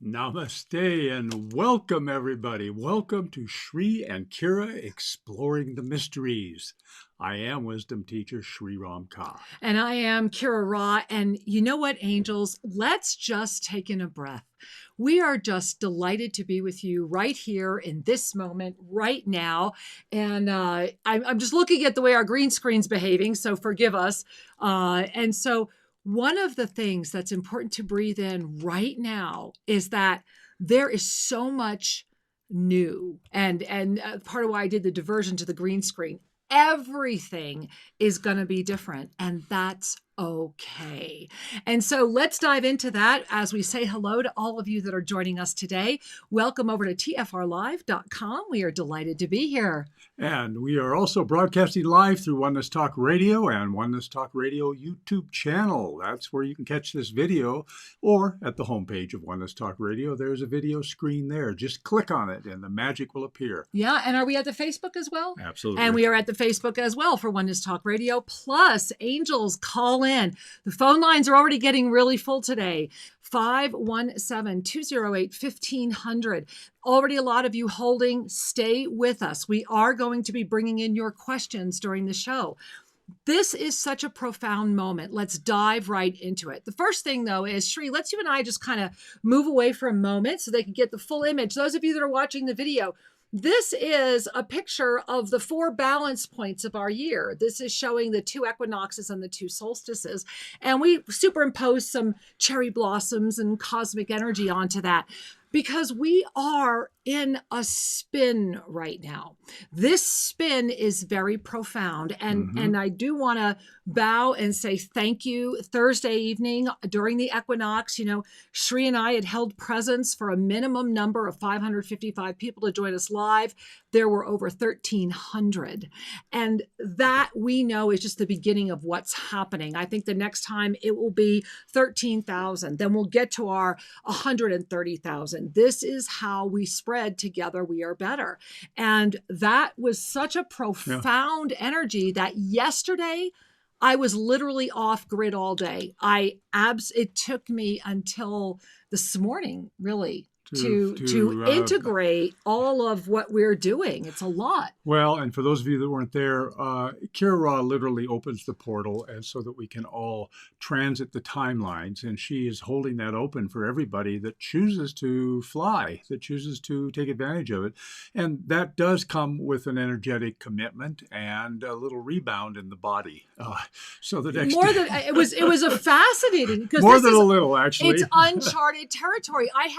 Namaste and welcome, everybody. Welcome to Shri and Kira Exploring the Mysteries. I am wisdom teacher Shri Ram Ka. And I am Kira Ra. And you know what, angels? Let's just take in a breath. We are just delighted to be with you right here in this moment, right now. And I'm just looking at the way our green screen's behaving, so forgive us. And so one of the things that's important to breathe in right now is that there is so much new. And part of why I did the diversion to the green screen, everything is going to be different, and that's okay. And so let's dive into that as we say hello to all of you that are joining us today. Welcome over to tfrlive.com. We are delighted to be here. And we are also broadcasting live through Oneness Talk Radio and Oneness Talk Radio YouTube channel. That's where you can catch this video, or at the homepage of Oneness Talk Radio, there's a video screen there. Just click on it and the magic will appear. Yeah, and are we at the Facebook as well? Absolutely. And we are at the Facebook as well for Oneness Talk Radio. Plus, angels, call in. The phone lines are already getting really full today. 517-208-1500. Already a lot of you holding. Stay with us. We are going to be bringing in your questions during the show. This is such a profound moment. Let's dive right into it. The first thing, though, is Shri, let's you and I just kind of move away for a moment so they can get the full image. Those of you that are watching the video, this is a picture of the 4 balance points of our year. This is showing the 2 equinoxes and the 2 solstices. And we superimpose some cherry blossoms and cosmic energy onto that, because we are in a spin right now. This spin is very profound. And I do want to bow and say thank you. Thursday evening during the equinox, Shri and I had held presence for a minimum number of 555 people to join us live. There were over 1,300. And that we know is just the beginning of what's happening. I think the next time it will be 13,000. Then we'll get to our 130,000. This is how we spread together. We are better. And that was such a profound energy that yesterday I was literally off grid all day. It took me until this morning, really, to integrate all of what we're doing. It's a lot. Well, and for those of you that weren't there, Kira Ra literally opens the portal and so that we can all transit the timelines. And she is holding that open for everybody that chooses to fly, that chooses to take advantage of it. And that does come with an energetic commitment and a little rebound in the body. So the next it was a fascinating, because more than a little, actually. It's uncharted territory. I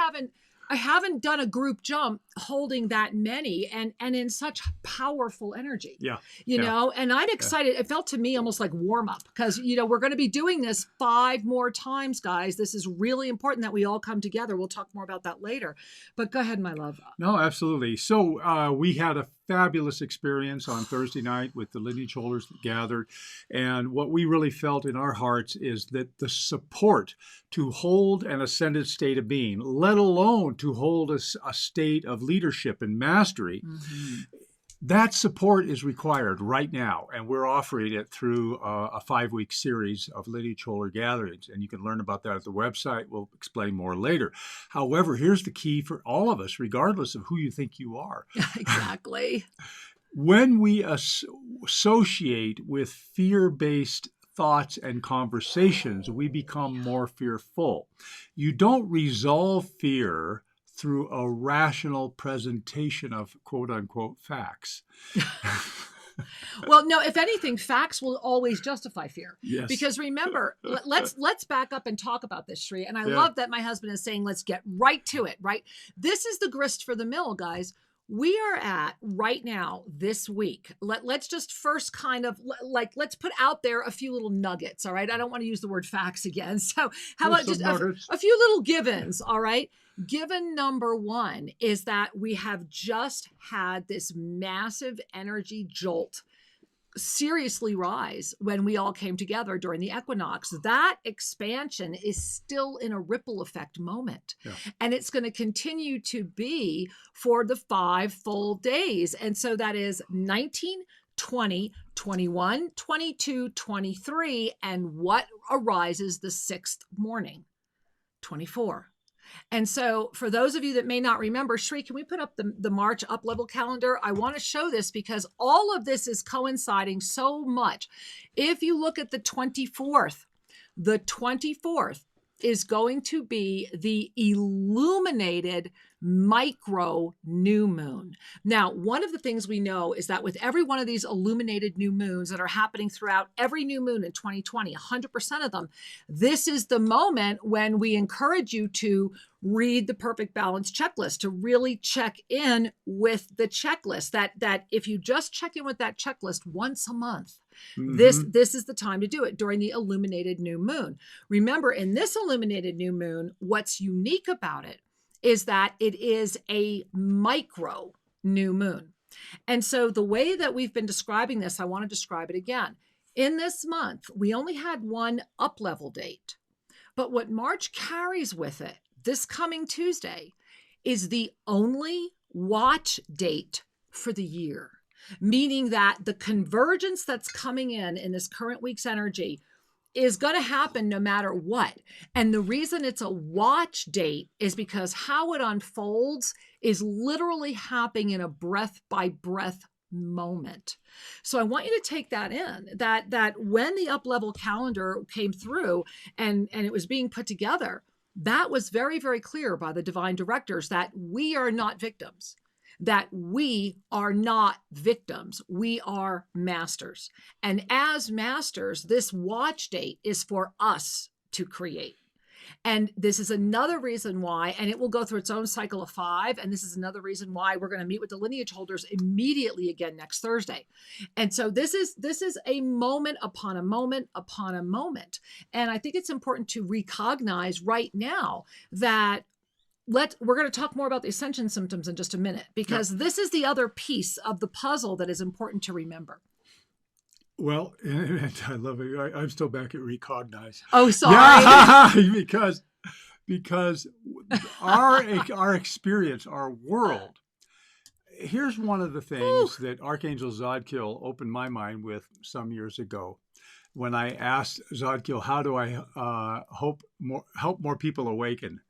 haven't done a group jump holding that many and in such powerful energy. You know, and I'm excited. It felt to me almost like warm up, because, we're going to be doing this 5 more times, guys. This is really important that we all come together. We'll talk more about that later, but go ahead, my love. No, absolutely. So we had a fabulous experience on Thursday night with the lineage holders that gathered. And what we really felt in our hearts is that the support to hold an ascended state of being, let alone to hold a state of leadership and mastery, that support is required right now. And we're offering it through a 5-week series of lineage holder gatherings. And you can learn about that at the website. We'll explain more later. However, here's the key for all of us, regardless of who you think you are. Exactly. When we associate with fear-based thoughts and conversations, we become more fearful. You don't resolve fear through a rational presentation of quote-unquote facts. Well, no, if anything, facts will always justify fear. Yes. Because remember, let's back up and talk about this, Shri. And I love that my husband is saying, let's get right to it, right? This is the grist for the mill, guys. We are at right now this week. Let's just first kind of let's put out there a few little nuggets. All right. I don't want to use the word facts again. So how about just a few little givens? All right. Given number 1 is that we have just had this massive energy jolt seriously rise when we all came together during the equinox. That expansion is still in a ripple effect moment. And it's going to continue to be for the 5 full days. And so that is 19, 20, 21, 22, 23. And what arises the 6th morning? 24. And so for those of you that may not remember, Shri, can we put up the March up level calendar? I want to show this because all of this is coinciding so much. If you look at the 24th is going to be the illuminated micro new moon. Now, one of the things we know is that with every one of these illuminated new moons that are happening throughout every new moon in 2020, 100% of them, this is the moment when we encourage you to read the Perfect Balance checklist, to really check in with the checklist, that if you just check in with that checklist once a month, this is the time to do it during the illuminated new moon. Remember, in this illuminated new moon, what's unique about it is that it is a micro new moon. And so the way that we've been describing this, I want to describe it again. In this month, we only had one up level date, but what March carries with it this coming Tuesday is the only watch date for the year, meaning that the convergence that's coming in this current week's energy is going to happen no matter what. And the reason it's a watch date is because how it unfolds is literally happening in a breath by breath moment. So I want you to take that in, that when the up level calendar came through and it was being put together, that was very, very clear by the divine directors that we are not victims. That we are not victims. We are masters. And as masters, this watch date is for us to create. And this is another reason why, and it will go through its own cycle of 5. And this is another reason why we're going to meet with the lineage holders immediately again next Thursday. And so this is a moment upon a moment upon a moment. And I think it's important to recognize right now that we're going to talk more about the ascension symptoms in just a minute, because this is the other piece of the puzzle that is important to remember. Well, and I love it. I'm still back at recognize. Oh, sorry. Yeah, because our experience, our world. Here's one of the things that Archangel Zadkiel opened my mind with some years ago, when I asked Zadkiel, "How do I help more people awaken?"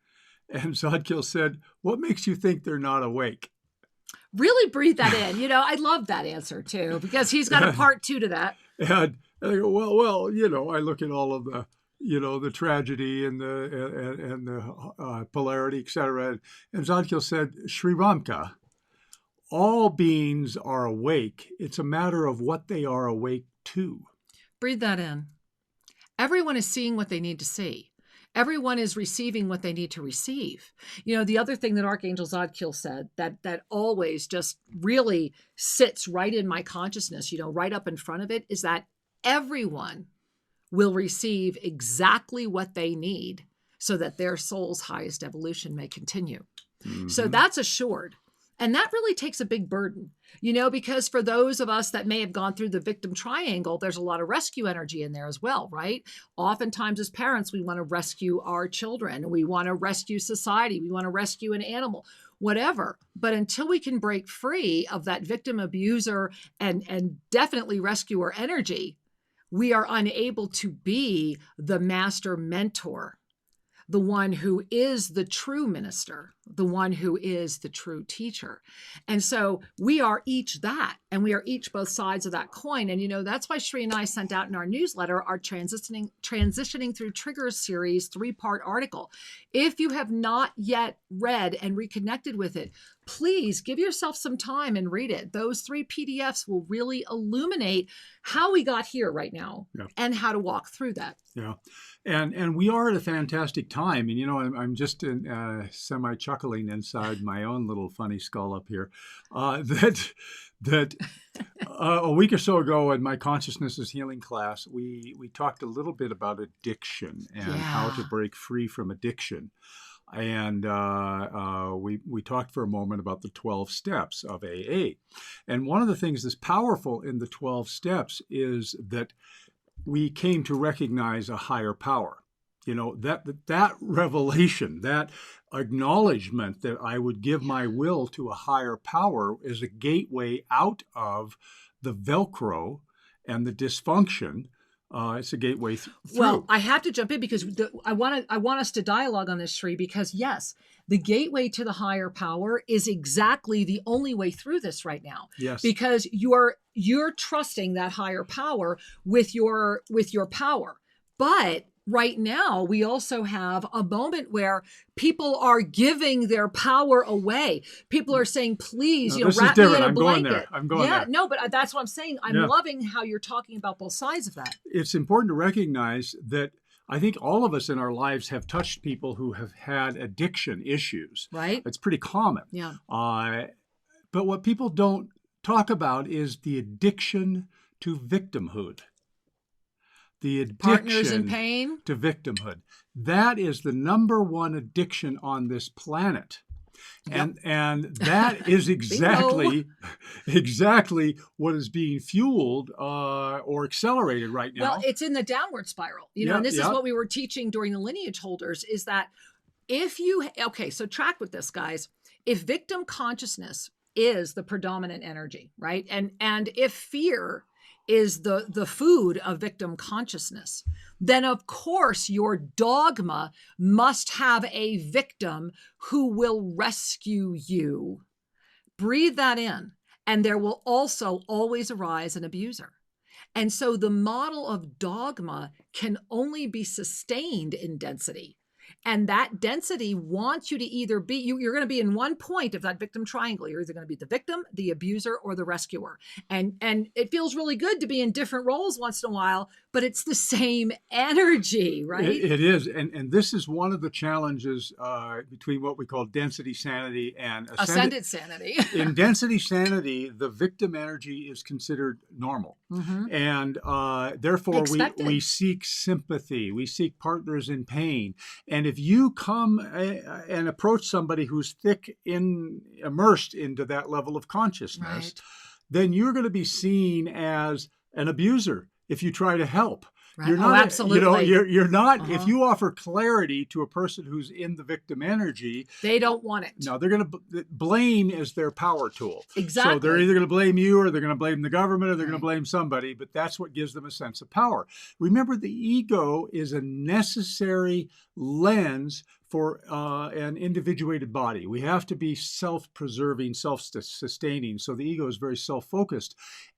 And Zadkiel said, "What makes you think they're not awake?" Really breathe that in. I love that answer too, because he's got a part 2 to that. And I go, well, I look at all of the, the tragedy and the polarity, et cetera. And Zadkiel said, "Sri Ramka, all beings are awake. It's a matter of what they are awake to." Breathe that in. Everyone is seeing what they need to see. Everyone is receiving what they need to receive. The other thing that Archangel Zadkiel said that always just really sits right in my consciousness, right up in front of it, is that everyone will receive exactly what they need so that their soul's highest evolution may continue. So that's assured. And that really takes a big burden, because for those of us that may have gone through the victim triangle, there's a lot of rescue energy in there as well, right? Oftentimes as parents, we want to rescue our children. We want to rescue society. We want to rescue an animal, whatever. But until we can break free of that victim abuser and definitely rescuer energy, we are unable to be the master mentor, the one who is the true minister, the one who is the true teacher. And so we are each that, and we are each both sides of that coin. And, that's why Shri and I sent out in our newsletter our Transitioning Through Triggers series 3-part article. If you have not yet read and reconnected with it, please give yourself some time and read it. Those 3 PDFs will really illuminate how we got here right now and how to walk through that. Yeah. And we are at a fantastic time. And, I'm just semi-chuckling inside my own little funny skull up here, that a week or so ago in my Consciousness is Healing class, we talked a little bit about addiction and how to break free from addiction. And we talked for a moment about the 12 steps of AA. And one of the things that's powerful in the 12 steps is that we came to recognize a higher power. That revelation, that acknowledgement that I would give my will to a higher power is a gateway out of the Velcro and the dysfunction It's a gateway through. Well, I have to jump in because I want us to dialogue on this, Sri, because yes, the gateway to the higher power is exactly the only way through this right now. Yes. Because you're trusting that higher power with your power. But right now, we also have a moment where people are giving their power away. People are saying, please, No, this wrap is me different. in a I'm going blanket. there. I'm going there. No, but that's what I'm saying. I'm Yeah. loving how you're talking about both sides of that. It's important to recognize that I think all of us in our lives have touched people who have had addiction issues. Right. It's pretty common. Yeah. But what people don't talk about is the addiction to victimhood. The Partners in addiction pain. to victimhood. That is the number one addiction on this planet. Yep. And that is exactly what is being fueled or accelerated right now. Well, it's in the downward spiral, and this is what we were teaching during the lineage holders, is that so track with this, guys. If victim consciousness is the predominant energy, right? And if fear is the food of victim consciousness, then of course your dogma must have a victim who will rescue you. Breathe that in. And there will also always arise an abuser. And so the model of dogma can only be sustained in density. And that density wants you to either be, you're going to be in one point of that victim triangle. You're either going to be the victim, the abuser, or the rescuer. And it feels really good to be in different roles once in a while, but it's the same energy, right? It is. And this is one of the challenges between what we call density sanity and ascended sanity. In density sanity, the victim energy is considered normal. Mm-hmm. And therefore, we seek sympathy. We seek partners in pain. And if you come and approach somebody who's immersed into that level of consciousness, right, then you're going to be seen as an abuser if you try to help. Right. You're not, absolutely. You're not. If you offer clarity to a person who's in the victim energy, they don't want it. No, they're going to blame as their power tool. Exactly. So they're either going to blame you, or they're going to blame the government, or they're going to blame somebody. But that's what gives them a sense of power. Remember, the ego is a necessary lens for an individuated body. We have to be self-preserving, self-sustaining. So the ego is very self-focused,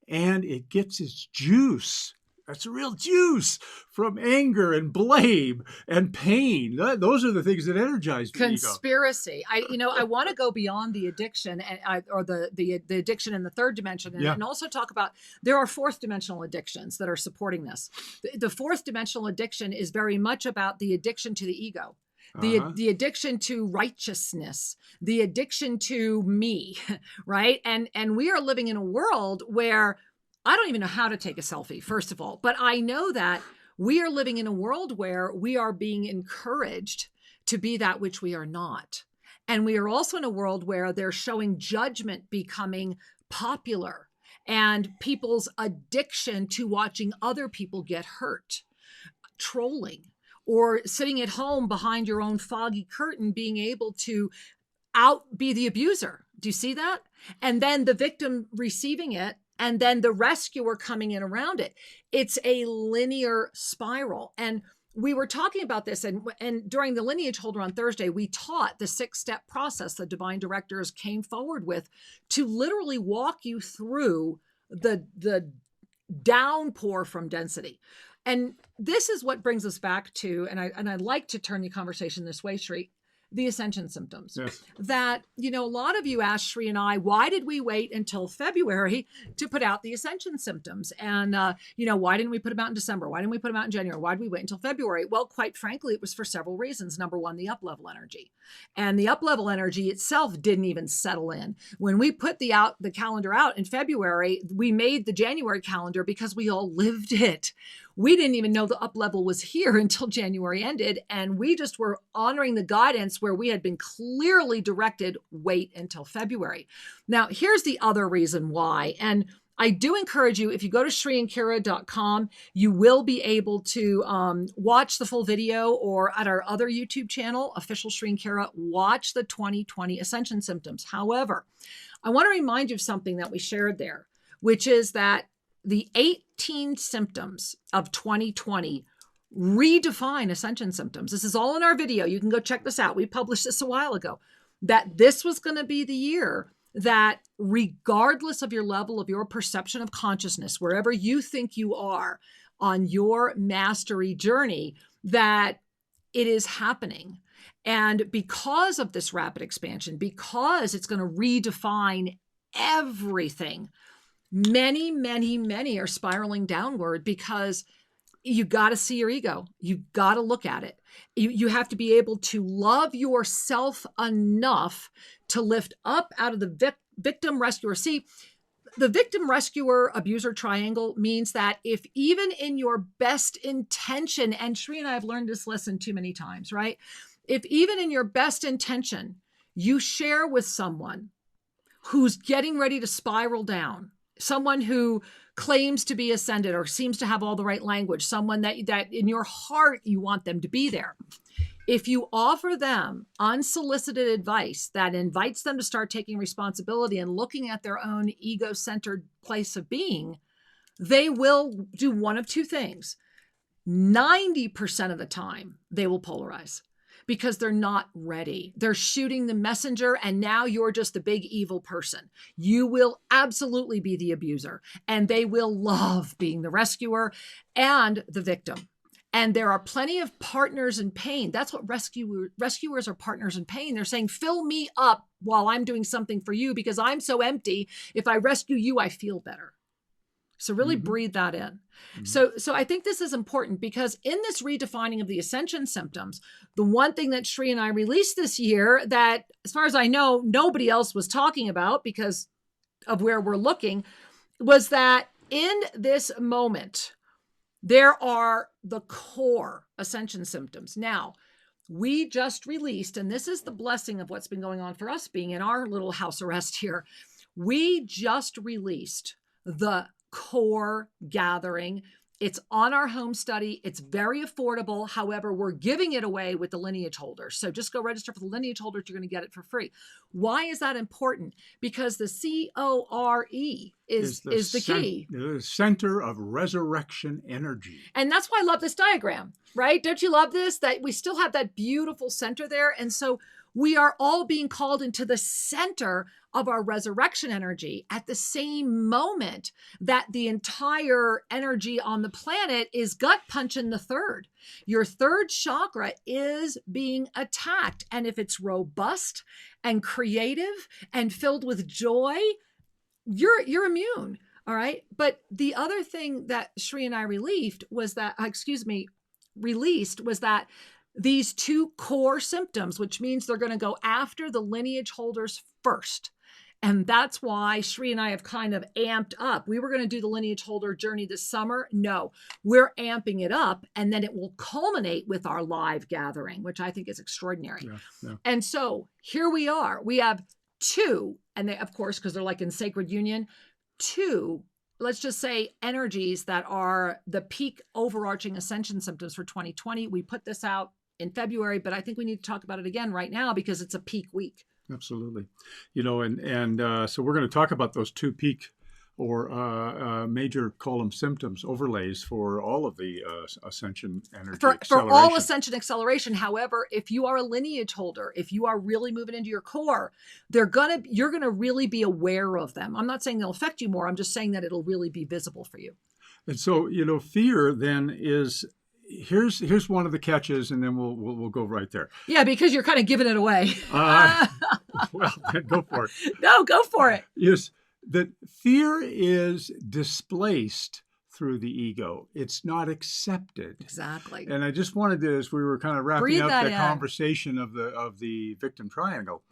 and it gets its juice. That's real juice from anger and blame and pain. Those are the things that energize the conspiracy. ego. I want to go beyond the addiction or the addiction in the third dimension, and also talk about there are fourth dimensional addictions that are supporting this. The fourth dimensional addiction is very much about the addiction to the ego. The addiction to righteousness, the addiction to me, right? And we are living in a world where I don't even know how to take a selfie, first of all, but I know that we are living in a world where we are being encouraged to be that which we are not. And we are also in a world where they're showing judgment becoming popular and people's addiction to watching other people get hurt, trolling, or sitting at home behind your own foggy curtain, being able to be the abuser. Do you see that? And then the victim receiving it, and then the rescuer coming in around it. It's a linear spiral. And we were talking about this, and during the lineage holder on Thursday, we taught the 6-step process the divine directors came forward with to literally walk you through the downpour from density. And this is what brings us back to, and I'd like to turn the conversation this way, Sri, the ascension symptoms. Yes. That, a lot of you asked Sri and I, why did we wait until February to put out the ascension symptoms? And, why didn't we put them out in December? Why didn't we put them out in January? Why did we wait until February? Well, quite frankly, it was for several reasons. Number one, the up-level energy. And the up-level energy itself didn't even settle in. When we put the calendar out in February, we made the January calendar because we all lived it. We didn't even know the up level was here until January ended. And we just were honoring the guidance where we had been clearly directed, wait until February. Now, here's the other reason why. And I do encourage you, if you go to shriandkira.com, you will be able to watch the full video, or at our other YouTube channel, Official Shri and Kira, watch the 2020 Ascension Symptoms. However, I want to remind you of something that we shared there, which is that the 18 symptoms of 2020 redefine ascension symptoms. This is all in our video. You can go check this out. We published this a while ago, that this was going to be the year that, regardless of your level of your perception of consciousness, wherever you think you are on your mastery journey, that it is happening. And because of this rapid expansion, because it's going to redefine everything, many, many, many are spiraling downward, because you got to see your ego. You got to look at it. You have to be able to love yourself enough to lift up out of the victim rescuer. See, the victim rescuer abuser triangle means that if even in your best intention, and Sri and I have learned this lesson too many times, right? If even in your best intention, you share with someone who's getting ready to spiral down, someone who claims to be ascended or seems to have all the right language, someone that in your heart you want them to be there. If you offer them unsolicited advice that invites them to start taking responsibility and looking at their own ego-centered place of being, they will do one of two things. 90% of the time, they will polarize, because they're not ready. They're shooting the messenger, and now you're just the big evil person. You will absolutely be the abuser, and they will love being the rescuer and the victim. And there are plenty of partners in pain. That's what rescuers are, partners in pain. They're saying, fill me up while I'm doing something for you, because I'm so empty. If I rescue you, I feel better. So really breathe that in. So I think this is important, because in this redefining of the ascension symptoms, the one thing that Sri and I released this year that, as far as I know, nobody else was talking about because of where we're looking, was that in this moment, there are the core ascension symptoms. Now, we just released, and this is the blessing of what's been going on for us being in our little house arrest here. We just released the core gathering. It's on our home study. It's very affordable. However, we're giving it away with the lineage holders. So just go register for the lineage holders. You're going to get it for free. Why is that important? Because the CORE is the key. The center of resurrection energy. And that's why I love this diagram, right? Don't you love this? That we still have that beautiful center there. And so we are all being called into the center of our resurrection energy at the same moment that the entire energy on the planet is gut punching the third. Your third chakra is being attacked. And if it's robust and creative and filled with joy, you're immune. All right. But the other thing that Sri and I released was that these two core symptoms, which means they're going to go after the lineage holders first. And that's why Sri and I have kind of amped up. We were going to do the lineage holder journey this summer. No, we're amping it up, and then it will culminate with our live gathering, which I think is extraordinary. Yeah. And so here we are. We have two, and they, of course, because they're like in sacred union, two, let's just say, energies that are the peak overarching ascension symptoms for 2020. We put this out in February, but I think we need to talk about it again right now because it's a peak week. Absolutely. So we're going to talk about those two peak or major column symptoms overlays for all of the ascension energy for all ascension acceleration. However, if you are a lineage holder, if you are really moving into your core, you're going to really be aware of them. I'm not saying they'll affect you more. I'm just saying that it'll really be visible for you. And so, fear then is, here's one of the catches, and then we'll go right there. Yeah, because you're kind of giving it away. Well, then go for it. No, go for it. Yes, that fear is displaced through the ego. It's not accepted. Exactly. And I just wanted to, as we were kind of wrapping up the conversation of the victim triangle,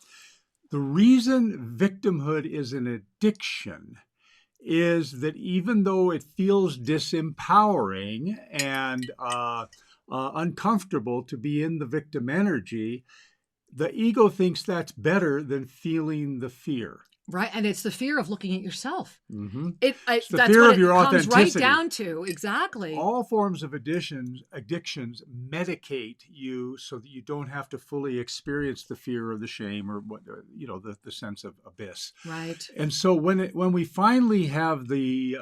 the reason victimhood is an addiction is that even though it feels disempowering and uncomfortable to be in the victim energy, the ego thinks that's better than feeling the fear. Right. And it's the fear of looking at yourself. Mm-hmm. It's the fear of your authenticity. Comes right down to. Exactly. All forms of addictions medicate you so that you don't have to fully experience the fear or the shame or the sense of abyss. Right. And so when we finally have the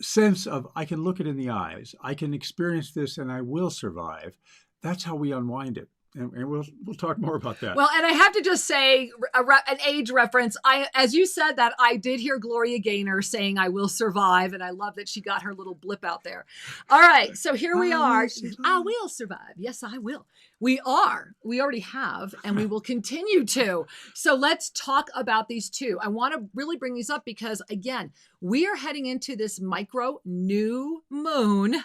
sense of I can look it in the eyes, I can experience this, and I will survive. That's how we unwind it. And we'll talk more about that. Well, and I have to just say an age reference. As you said that, I did hear Gloria Gaynor saying, "I will survive," and I love that she got her little blip out there. All right, so here we are. I will survive. Yes, I will. We are. We already have, and we will continue to. So let's talk about these two. I want to really bring these up because, again, we are heading into this micro new moon,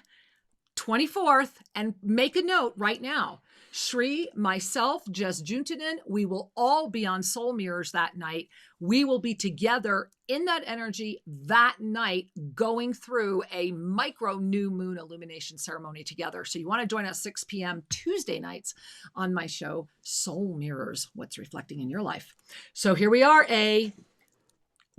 24th, and make a note right now. Shri, myself, Jess Juntanen, we will all be on Soul Mirrors that night. We will be together in that energy that night, going through a micro new moon illumination ceremony together. So you want to join us 6 p.m. Tuesday nights on my show, Soul Mirrors, What's Reflecting in Your Life. So here we are,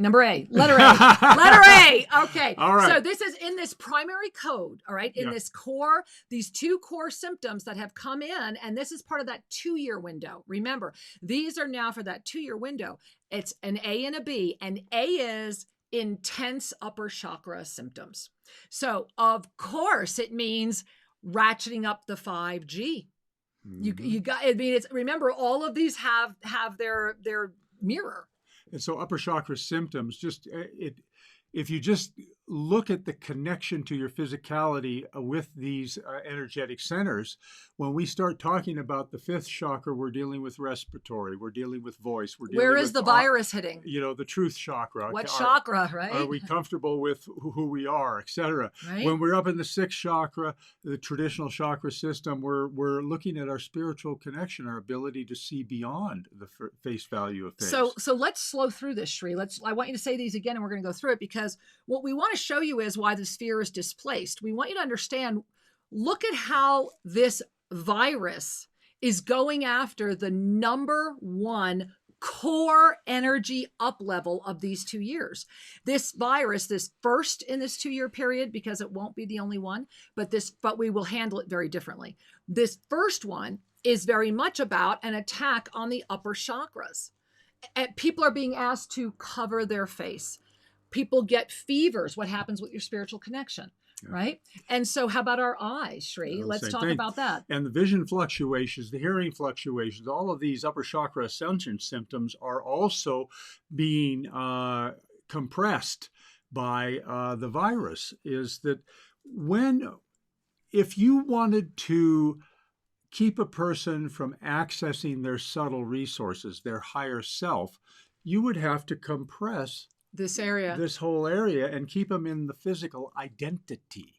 Number A, letter A, letter A. Okay. All right. So this is in this primary code. All right. In this core, these two core symptoms that have come in, and this is part of that 2-year window. Remember, these are now for that 2-year window. It's an A and a B, and A is intense upper chakra symptoms. So of course it means ratcheting up the 5G. Mm-hmm. You got, I mean, it's, remember, all of these have their mirror. And so upper chakra symptoms, if you just look at the connection to your physicality with these energetic centers, when we start talking about the 5th chakra, we're dealing with respiratory, we're dealing with voice. Where is the virus hitting? The truth chakra. What chakra, right? Are we comfortable with who we are, etc.? Right? When we're up in the 6th chakra, the traditional chakra system, we're looking at our spiritual connection, our ability to see beyond the face value of things. So let's slow through this, Shri. I want you to say these again, and we're going to go through it, because what we want to show you is why the sphere is displaced. We want you to understand, look at how this virus is going after the number one core energy up level of these 2 years. This virus, this first in this 2-year period, because it won't be the only one, but we will handle it very differently. This first one is very much about an attack on the upper chakras. And people are being asked to cover their face. People get fevers. What happens with your spiritual connection, right? And so how about our eyes, Shri? Let's talk about that. And the vision fluctuations, the hearing fluctuations, all of these upper chakra ascension symptoms are also being compressed by the virus. Is that if you wanted to keep a person from accessing their subtle resources, their higher self, you would have to compress this whole area, and keep them in the physical identity.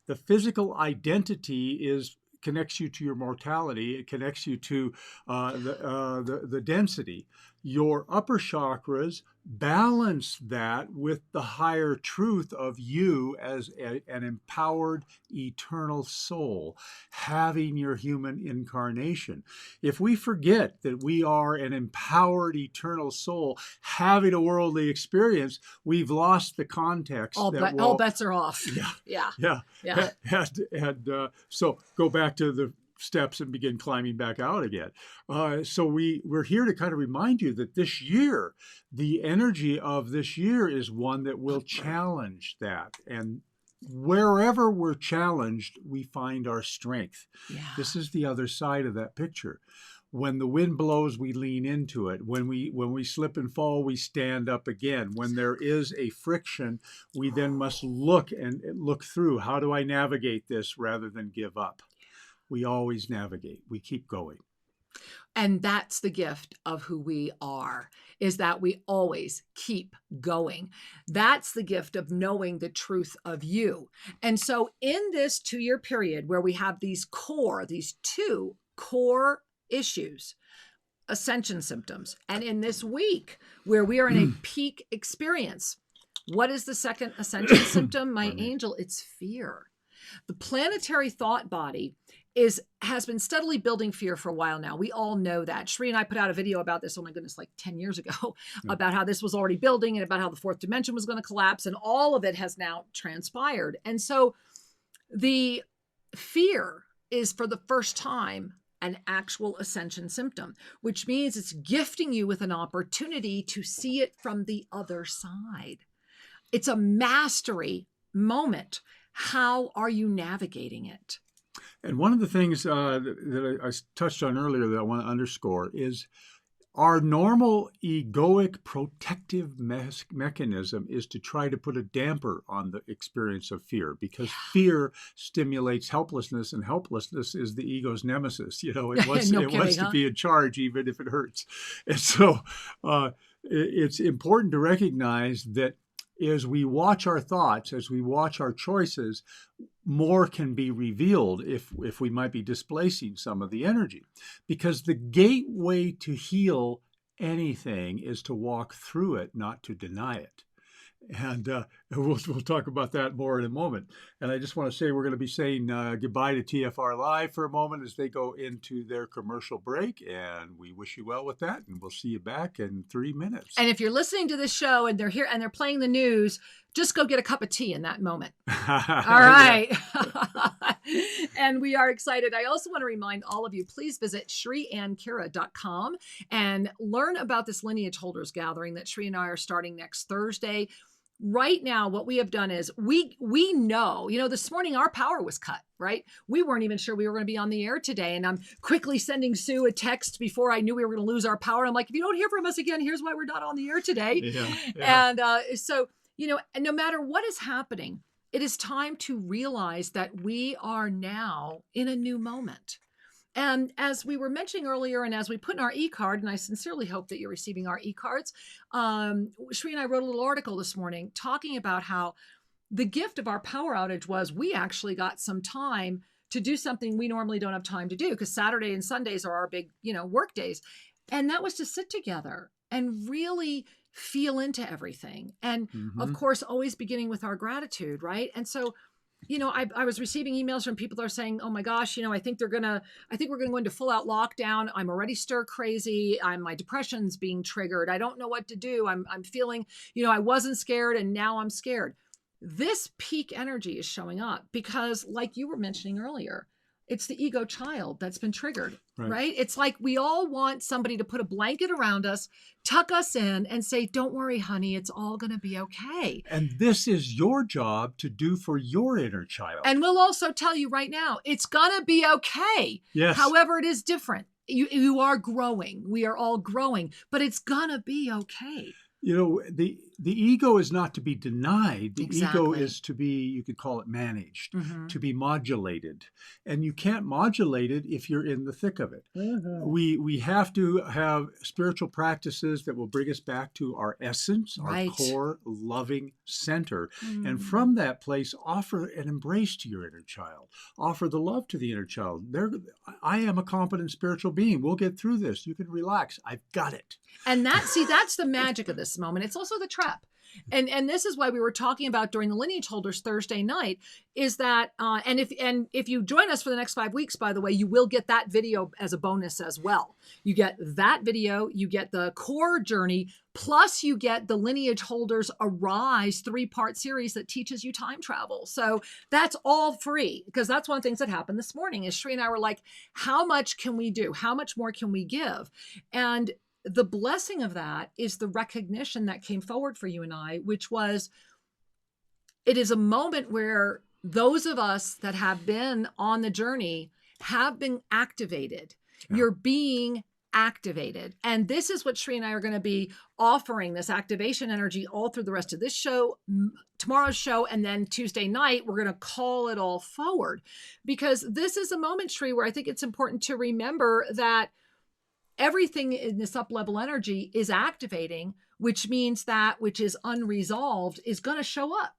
The physical identity connects you to your mortality. It connects you to the density. Your upper chakras balance that with the higher truth of you as an empowered eternal soul, having your human incarnation. If we forget that we are an empowered eternal soul having a worldly experience, we've lost the context. All bets are off. Yeah. So go back to the steps and begin climbing back out again. So we're here to kind of remind you that this year, the energy of this year is one that will challenge that. And wherever we're challenged, we find our strength. Yeah. This is the other side of that picture. When the wind blows, we lean into it. When we slip and fall, we stand up again. When there is a friction, we then must look through. How do I navigate this rather than give up? We always navigate. We keep going. And that's the gift of who we are, is that we always keep going. That's the gift of knowing the truth of you. And so in this 2-year period where we have these 2 core issues, ascension symptoms, and in this week where we are in a peak experience, what is the second ascension symptom, my angel? It's fear. The planetary thought body has been steadily building fear for a while now. We all know that. Shri and I put out a video about this, oh my goodness, like 10 years ago, about how this was already building and about how the 4th dimension was going to collapse, and all of it has now transpired. And so the fear is, for the first time, an actual ascension symptom, which means it's gifting you with an opportunity to see it from the other side. It's a mastery moment, how are you navigating it? And one of the things that I touched on earlier that I want to underscore is our normal egoic protective mechanism is to try to put a damper on the experience of fear, because fear stimulates helplessness, and helplessness is the ego's nemesis. It wants, No it wants kidding, to huh? be in charge even if it hurts. And so it's important to recognize that as we watch our thoughts, as we watch our choices, more can be revealed if we might be displacing some of the energy. Because the gateway to heal anything is to walk through it, not to deny it. And we'll talk about that more in a moment. And I just want to say we're going to be saying goodbye to TFR Live for a moment as they go into their commercial break. And we wish you well with that. And we'll see you back in 3 minutes. And if you're listening to this show and they're here and they're playing the news, just go get a cup of tea in that moment. All right. And we are excited. I also want to remind all of you, please visit ShriAndKira.com and learn about this lineage holders gathering that Shri and I are starting next Thursday. Right now, what we have done is we know, this morning our power was cut, right? We weren't even sure we were going to be on the air today. And I'm quickly sending Sue a text before I knew we were going to lose our power. I'm like, if you don't hear from us again, here's why we're not on the air today. Yeah. And so, no matter what is happening, it is time to realize that we are now in a new moment. And as we were mentioning earlier, and as we put in our e-card, and I sincerely hope that you're receiving our e-cards, Shri and I wrote a little article this morning talking about how the gift of our power outage was we actually got some time to do something we normally don't have time to do, because Saturday and Sundays are our big, work days. And that was to sit together and really feel into everything. And of course, always beginning with our gratitude, right? And so, I was receiving emails from people that are saying, oh my gosh, I think we're going to go into full out lockdown. I'm already stir crazy. My depression's being triggered. I don't know what to do. I'm feeling, I wasn't scared and now I'm scared. This peak energy is showing up because, like you were mentioning earlier, it's the ego child that's been triggered, right? It's like we all want somebody to put a blanket around us, tuck us in and say, don't worry, honey, it's all going to be okay. And this is your job to do for your inner child. And we'll also tell you right now, it's going to be okay. Yes. However, it is different. You are growing. We are all growing, but it's going to be okay. The ego is not to be denied. The ego Exactly. is to be, you could call it managed, to be modulated. And you can't modulate it if you're in the thick of it. We have to have spiritual practices that will bring us back to our essence, our core loving center. And from that place, offer an embrace to your inner child. Offer the love to the inner child. I am a competent spiritual being. We'll get through this. You can relax. I've got it. And that's the magic of this moment. It's also the trap. And this is why we were talking about during the lineage holders Thursday night is that, and if you join us for the next 5 weeks, by the way, you will get that video as a bonus as well. You get that video, you get the core journey, plus you get the lineage holders Arise 3-part series that teaches you time travel. So that's all free, because that's one of the things that happened this morning is Shri and I were like, how much can we do? How much more can we give? And the blessing of that is the recognition that came forward for you and I, which was, it is a moment where those of us that have been on the journey have been activated. Yeah. You're being activated. And this is what Shri and I are going to be offering, this activation energy all through the rest of this show, tomorrow's show, and then Tuesday night, we're going to call it all forward. Because this is a moment, Shri, where I think it's important to remember that everything in this up-level energy is activating, which means that which is unresolved is going to show up.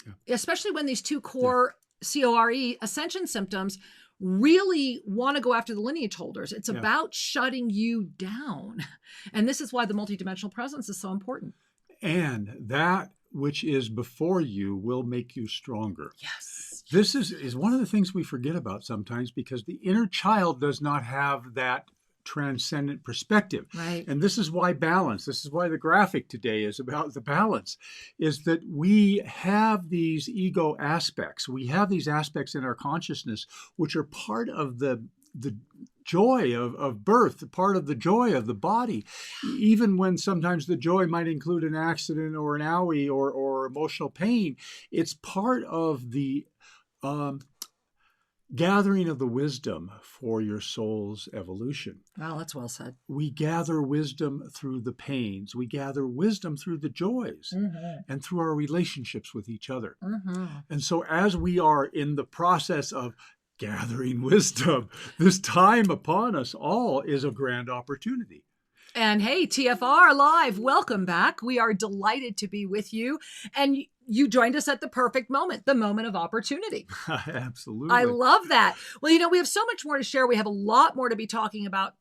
Yeah. Especially when these two core CORE ascension symptoms really want to go after the lineage holders. It's about shutting you down. And this is why the multidimensional presence is so important. And that which is before you will make you stronger. Yes. This is one of the things we forget about sometimes, because the inner child does not have that transcendent perspective. Right. And this is why balance, this is why the graphic today is about the balance, is that we have these ego aspects. We have these aspects in our consciousness, which are part of the joy of birth, part of the joy of the body, even when sometimes the joy might include an accident or an owie or emotional pain. It's part of the gathering of the wisdom for your soul's evolution. Wow, that's well said. We gather wisdom through the pains. We gather wisdom through the joys and through our relationships with each other. And so as we are in the process of gathering wisdom, this time upon us all is a grand opportunity. And hey, TFR Live, welcome back. We are delighted to be with you. And you joined us at the perfect moment, the moment of opportunity. Absolutely. I love that. Well, we have so much more to share. We have a lot more to be talking about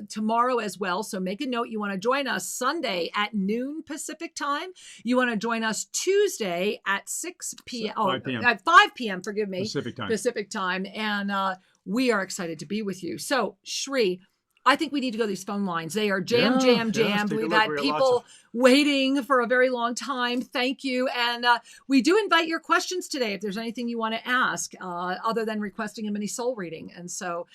tomorrow as well. So make a note. You want to join us Sunday at noon Pacific time. You want to join us Tuesday at 6 p.m. 5 p.m. At 5 p.m. Forgive me. Pacific time. And we are excited to be with you. So, Shri, I think we need to go to these phone lines. They are jammed. We've had people waiting for a very long time. Thank you. And we do invite your questions today if there's anything you want to ask other than requesting a mini soul reading. And so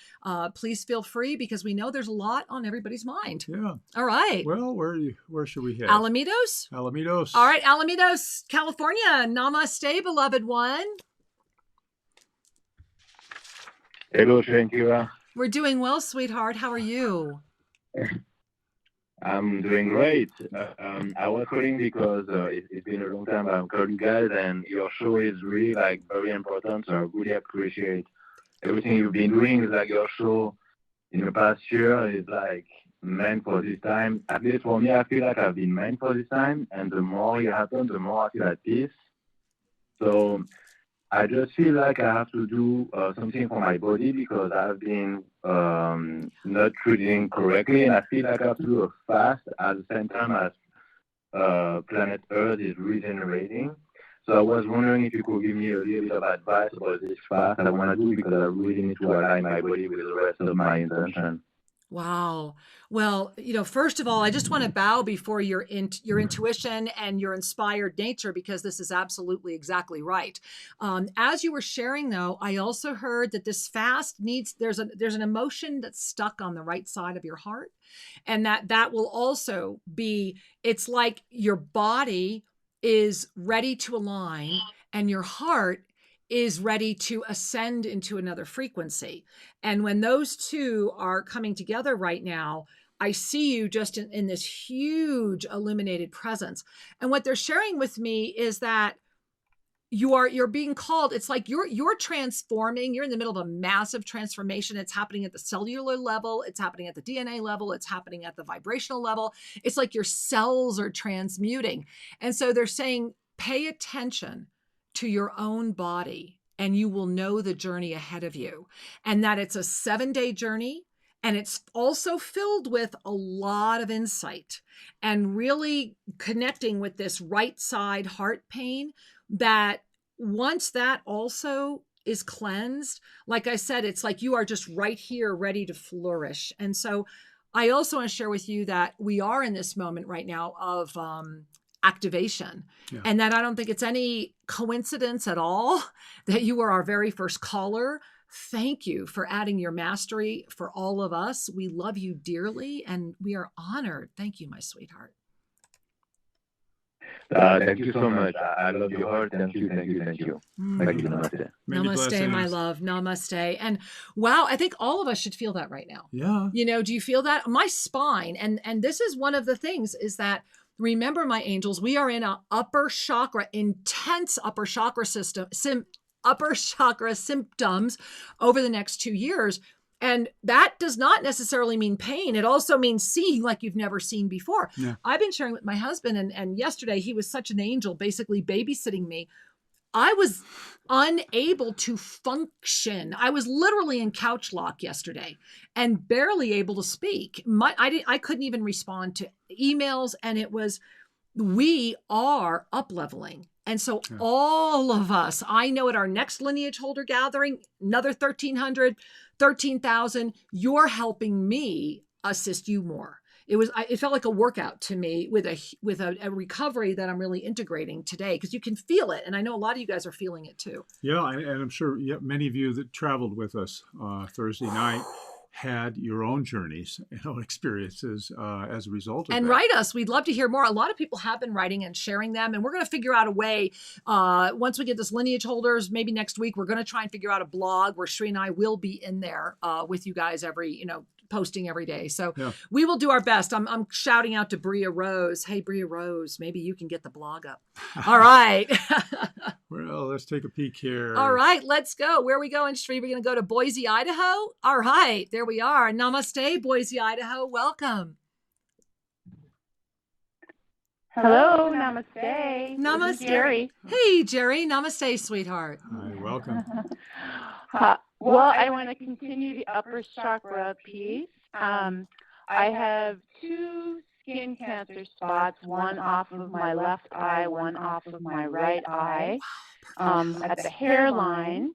please feel free because we know there's a lot on everybody's mind. Yeah. All right. Well, where should we head? Alamitos? Alamitos. All right. Alamitos, California. Namaste, beloved one. Hello, Shankira. We're doing well, sweetheart. How are you? I'm doing great. I was calling because it's been a long time I'm calling you guys, and your show is really very important. So I really appreciate everything you've been doing. It's like your show in the past year is meant for this time. At least for me, I feel like I've been meant for this time, and the more it happens, the more I feel at peace. So I just feel like I have to do something for my body because I've been not treating correctly, and I feel like I have to do a fast at the same time as planet Earth is regenerating. So I was wondering if you could give me a little bit of advice about this fast that I want to do because I really need to align my body with the rest of my intention. Wow. Well, first of all, I just want to bow before your intuition and your inspired nature, because this is absolutely exactly right. As you were sharing, though, I also heard that this fast there's an emotion that's stuck on the right side of your heart. And that will also be, it's like your body is ready to align and your heart is ready to ascend into another frequency. And when those two are coming together right now, I see you just in this huge illuminated presence. And what they're sharing with me is that you're being called. It's like you're transforming. You're in the middle of a massive transformation. It's happening at the cellular level. It's happening at the DNA level. It's happening at the vibrational level. It's like your cells are transmuting. And so they're saying, pay attention to your own body and you will know the journey ahead of you, and that it's a 7-day journey. And it's also filled with a lot of insight and really connecting with this right side heart pain, that once that also is cleansed, like I said, it's like you are just right here ready to flourish. And so I also want to share with you that we are in this moment right now of activation. Yeah. And that I don't think it's any coincidence at all that you were our very first caller. Thank you for adding your mastery for all of us. We love you dearly and we are honored. Thank you, my sweetheart. Thank you so much. I love your heart. Thank you. Thank you. Namaste. Namaste, my love. Namaste. And wow, I think all of us should feel that right now. Yeah. Do you feel that? My spine, and this is one of the things, is that, remember, my angels, we are in an intense upper chakra symptoms over the next 2 years. And that does not necessarily mean pain. It also means seeing like you've never seen before. Yeah. I've been sharing with my husband, and yesterday he was such an angel, basically babysitting me. I was unable to function. I was literally in couch lock yesterday and barely able to speak. I couldn't even respond to emails, and we are up leveling. And so all of us, I know at our next lineage holder gathering, another 1,300, 13,000, you're helping me assist you more. It felt like a workout to me with a recovery that I'm really integrating today, because you can feel it. And I know a lot of you guys are feeling it too. Yeah. And I'm sure many of you that traveled with us Thursday night had your own journeys and own experiences as a result of and that. write us. We'd love to hear more. A lot of people have been writing and sharing them, and we're going to figure out a way. Once we get this lineage holders, maybe next week, we're going to try and figure out a blog where Sri and I will be in there with you guys posting every day. So we will do our best. I'm shouting out to Bria Rose. Hey, Bria Rose, maybe you can get the blog up. All right. Well, let's take a peek here. All right, let's go. Where are we going, Sri? We're going to go to Boise, Idaho. All right, there we are. Namaste, Boise, Idaho. Welcome. Hello, namaste. Namaste. This is Jerry. Hey, Jerry. Namaste, sweetheart. Hi, welcome. Well, I want to continue the upper chakra piece. I have 2 skin cancer spots, one off of my left eye, one off of my right eye, at the hairline.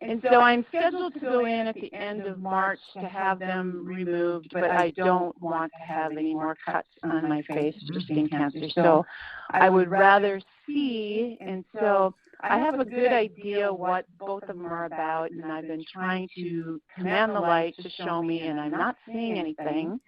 And so I'm scheduled to go in at the end of March to have them removed, but I don't want to have any more cuts on my face for skin cancer. So I would rather see, and so I have a good idea what both of them are about, and I've been trying to command the light to show me, and I'm not seeing anything.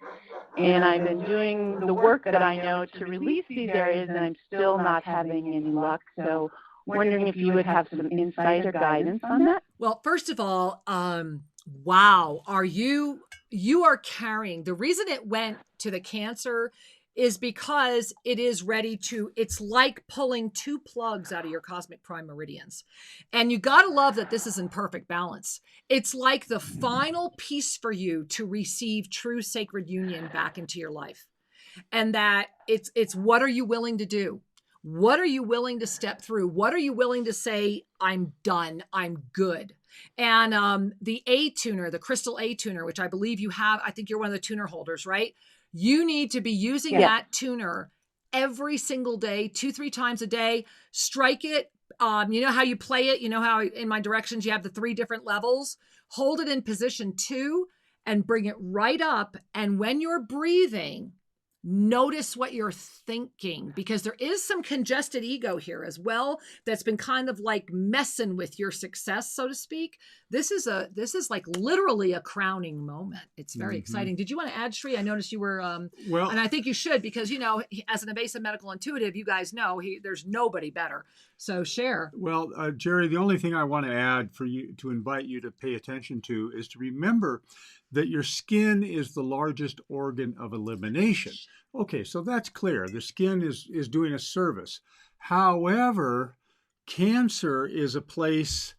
And I've been doing the work that I know to release these areas, and I'm still not having any luck. So wondering if you would have some insight or guidance on that. Well, first of all, wow, you are carrying, the reason it went to the cancer is because it is ready to, it's like pulling 2 plugs out of your cosmic prime meridians. And you got to love that this is in perfect balance. It's like the final piece for you to receive true sacred union back into your life. And that it's what are you willing to do? What are you willing to step through? What are you willing to say, I'm done, I'm good? And the A tuner, the crystal A tuner, which I believe you have, I think you're one of the tuner holders, right? You need to be using that tuner every single day, 2-3 times a day. Strike it. You know how you play it? You know how in my directions you have the 3 different levels? Hold it in position 2 and bring it right up. And when you're breathing, notice what you're thinking, because there is some congested ego here as well that's been kind of like messing with your success, so to speak. This is like literally a crowning moment. It's very exciting. Did you want to add, Sri? I noticed you were well, and I think you should, because as an invasive medical intuitive, you guys know there's nobody better. So share. Well, Jerry, the only thing I want to add for you, to invite you to pay attention to, is to remember that your skin is the largest organ of elimination. Okay, so that's clear. The skin is doing a service. However, cancer is a place,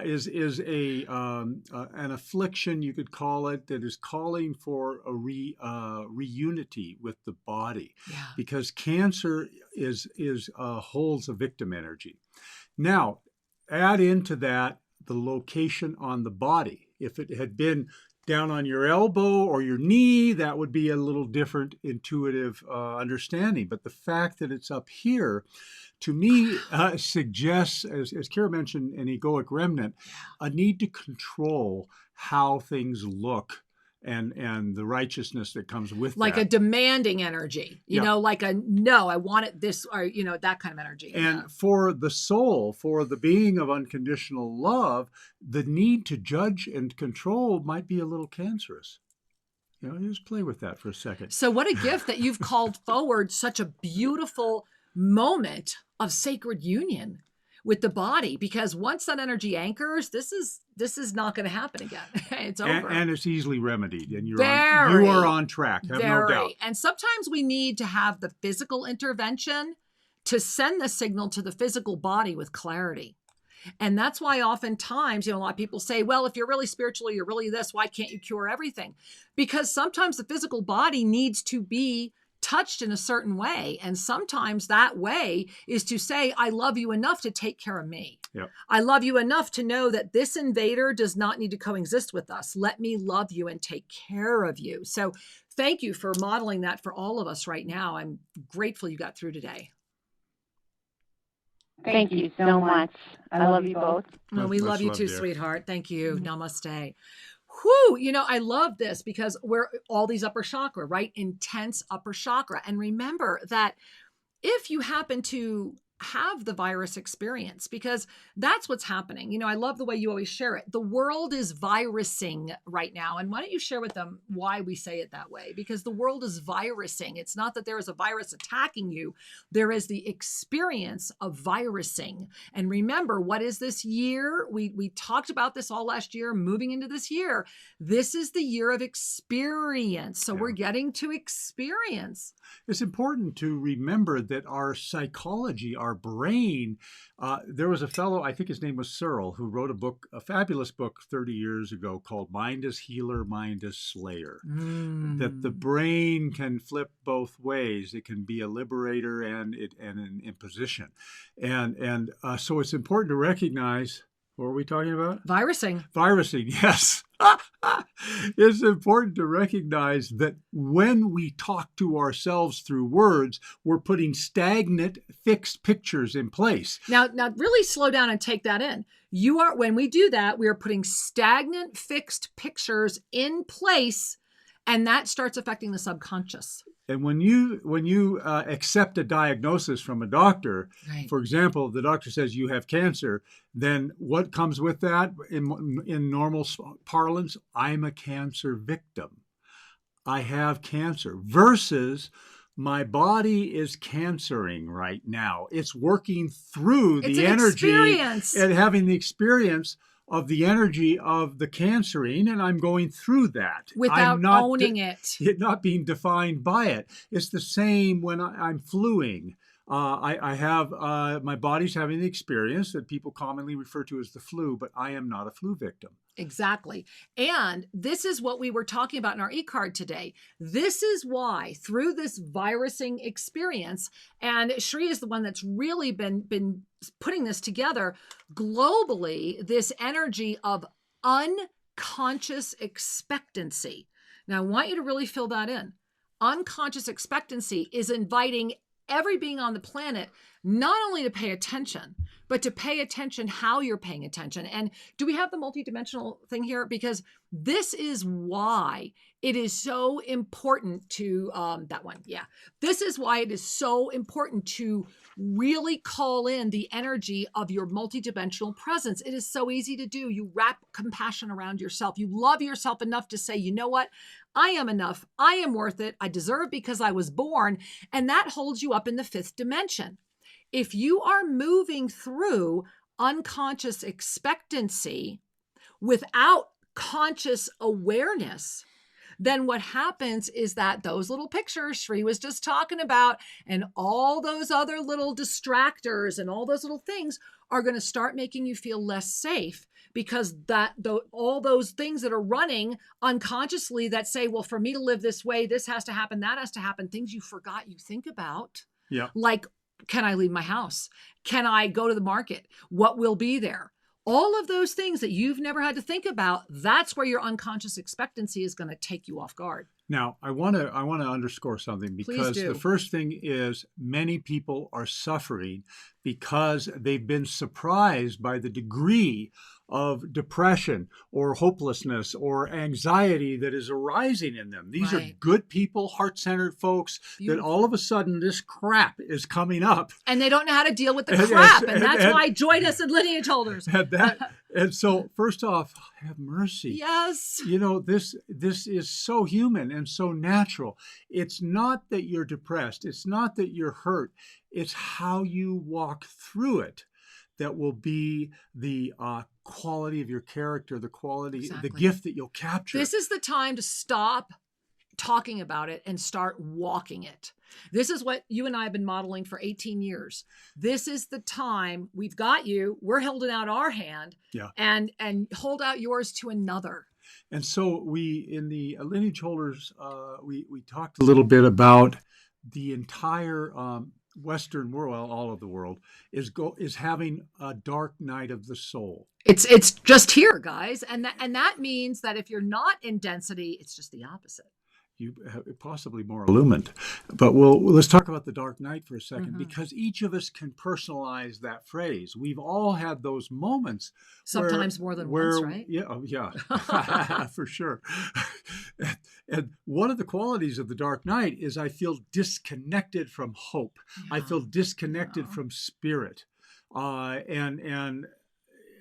is an affliction, you could call it, that is calling for a reunity with the body, because cancer holds a victim energy. Now, add into that the location on the body. If it had been down on your elbow or your knee, that would be a little different intuitive understanding. But the fact that it's up here, to me, suggests, as Kira mentioned, an egoic remnant, a need to control how things look and the righteousness that comes with like that. A demanding energy, like a no, I want it this, or that kind of energy. And for the soul, for the being of unconditional love, the need to judge and control might be a little cancerous. Just play with that for a second. So what a gift that you've called forward such a beautiful moment of sacred union with the body, because once that energy anchors, this is not going to happen again. It's over. And it's easily remedied, and you Very, are on track. Have no doubt. And sometimes we need to have the physical intervention to send the signal to the physical body with clarity. And that's why oftentimes, a lot of people say, well, if you're really spiritual, you're really this, why can't you cure everything? Because sometimes the physical body needs to be touched in a certain way. And sometimes that way is to say, I love you enough to take care of me. Yep. I love you enough to know that this invader does not need to coexist with us. Let me love you and take care of you. So thank you for modeling that for all of us right now. I'm grateful you got through today. Thank you so much. I love you both. Well, we love you too, dear. sweetheart. Thank you. Namaste. Whew, I love this because we're all these upper chakra, right? Intense upper chakra. And remember that if you happen to have the virus experience, because that's what's happening. I love the way you always share it. The world is virusing right now. And why don't you share with them why we say it that way? Because the world is virusing. It's not that there is a virus attacking you. There is the experience of virusing. And remember, what is this year? We talked about this all last year, moving into this year. This is the year of experience. So we're getting to experience. It's important to remember that our psychology, our brain, there was a fellow, I think his name was Searle, who wrote a fabulous book 30 years ago called Mind is Healer, Mind is Slayer. That the brain can flip both ways. It can be a liberator and an imposition. And so it's important to recognize, what are we talking about? Virusing. Virusing, yes. It's important to recognize that when we talk to ourselves through words, we're putting stagnant, fixed pictures in place. Now really slow down and take that in. When we do that, we are putting stagnant, fixed pictures in place, and that starts affecting the subconscious. And when you accept a diagnosis from a doctor, right. For example, the doctor says you have cancer, then what comes with that in normal parlance? I'm a cancer victim. I have cancer versus my body is cancering right now. It's working through the energy experience. And having the experience of the energy of the cancering, and I'm going through that. Without I'm not owning it. Not being defined by it. It's the same when I'm fluing. I have, my body's having the experience that people commonly refer to as the flu, but I am not a flu victim. Exactly. And this is what we were talking about in our e-card today. This is why, through this virusing experience, and Shri is the one that's really been putting this together globally, this energy of unconscious expectancy. Now, I want you to really fill that in. Unconscious expectancy is inviting every being on the planet not only to pay attention, but to pay attention how you're paying attention. And do we have the multidimensional thing here? Because this is why it is so important to, that one, yeah. This is why it is so important to really call in the energy of your multidimensional presence. It is so easy to do. You wrap compassion around yourself. You love yourself enough to say, you know what? I am enough. I am worth it. I deserve because I was born. And that holds you up in the fifth dimension. If you are moving through unconscious expectancy without conscious awareness, then what happens is that those little pictures Shri was just talking about and all those other little distractors and all those little things are going to start making you feel less safe, because all those things that are running unconsciously that say, well, for me to live this way, this has to happen, that has to happen, things you forgot you think about. Yeah. Like, can I leave my house? Can I go to the market? What will be there? All of those things that you've never had to think about, that's where your unconscious expectancy is going to take you off guard. Now, I want to underscore something, because the first thing is many people are suffering because they've been surprised by the degree of depression or hopelessness or anxiety that is arising in them. These are good people, heart-centered folks that all of a sudden this crap is coming up. And they don't know how to deal with the crap. And that's why join us in lineage holders. And so first off, have mercy. Yes. You know, this is so human and so natural. It's not that you're depressed. It's not that you're hurt. It's how you walk through it that will be the quality of your character, the quality, the gift that you'll capture. This is the time to stop talking about it and start walking it. This is what you and I have been modeling for 18 years. This is the time. We've got you. We're holding out our hand, and hold out yours to another. And so we, in the lineage holders, we talked a little bit about the entire Western world, well, all of the world is having a dark night of the soul. It's just here, guys, and that means that if you're not in density, it's just the opposite. you possibly more illumined. But let's talk about the dark night for a second, because each of us can personalize that phrase. We've all had those moments, sometimes more than once, right? Yeah, for sure. And one of the qualities of the dark night is I feel disconnected from hope. Yeah. I feel disconnected from spirit, and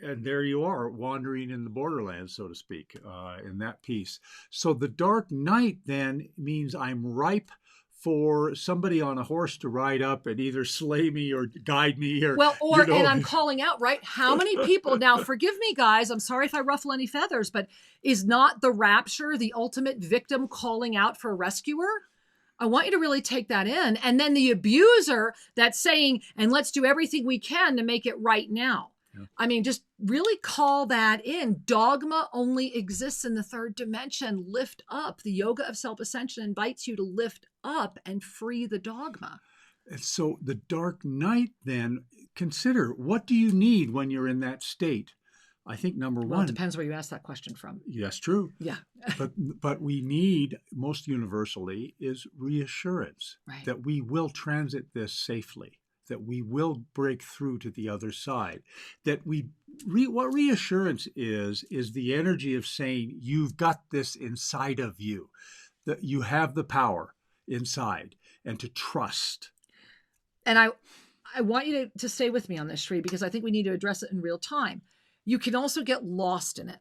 there you are, wandering in the borderlands, so to speak, in that piece. So the dark night then means I'm ripe for somebody on a horse to ride up and either slay me or guide me, or and I'm calling out, right? How many people now? Forgive me, guys. I'm sorry if I ruffle any feathers, but is not the rapture the ultimate victim calling out for a rescuer? I want you to really take that in. And then the abuser that's saying, and let's do everything we can to make it right now. Yeah. I mean, just really call that in. Dogma only exists in the third dimension. Lift up. The yoga of self-ascension invites you to lift up and free the dogma. And so the dark night, then, consider, what do you need when you're in that state? I think number one. It depends where you ask that question from. Yes, true. Yeah. but we need, most universally, is reassurance, right, that we will transit this safely, that we will break through to the other side, that what reassurance is the energy of saying, you've got this inside of you, that you have the power inside, and to trust. And I want you to stay with me on this, Sri, because I think we need to address it in real time. You can also get lost in it.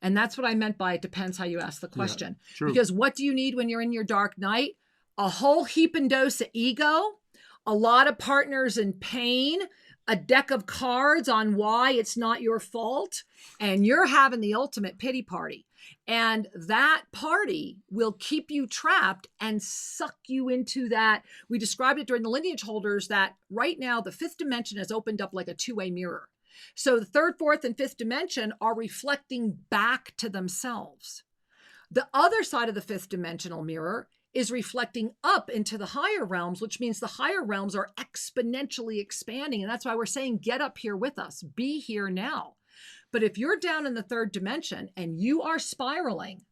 And that's what I meant by it depends how you ask the question. Yeah, true. Because what do you need when you're in your dark night? A whole heap and dose of ego, a lot of partners in pain, a deck of cards on why it's not your fault, and you're having the ultimate pity party. And that party will keep you trapped and suck you into that. We described it during the lineage holders that right now the fifth dimension has opened up like a two-way mirror. So the third, fourth, and fifth dimension are reflecting back to themselves. The other side of the fifth dimensional mirror is reflecting up into the higher realms, which means the higher realms are exponentially expanding. And that's why we're saying, get up here with us, be here now. But if you're down in the third dimension and you are spiraling,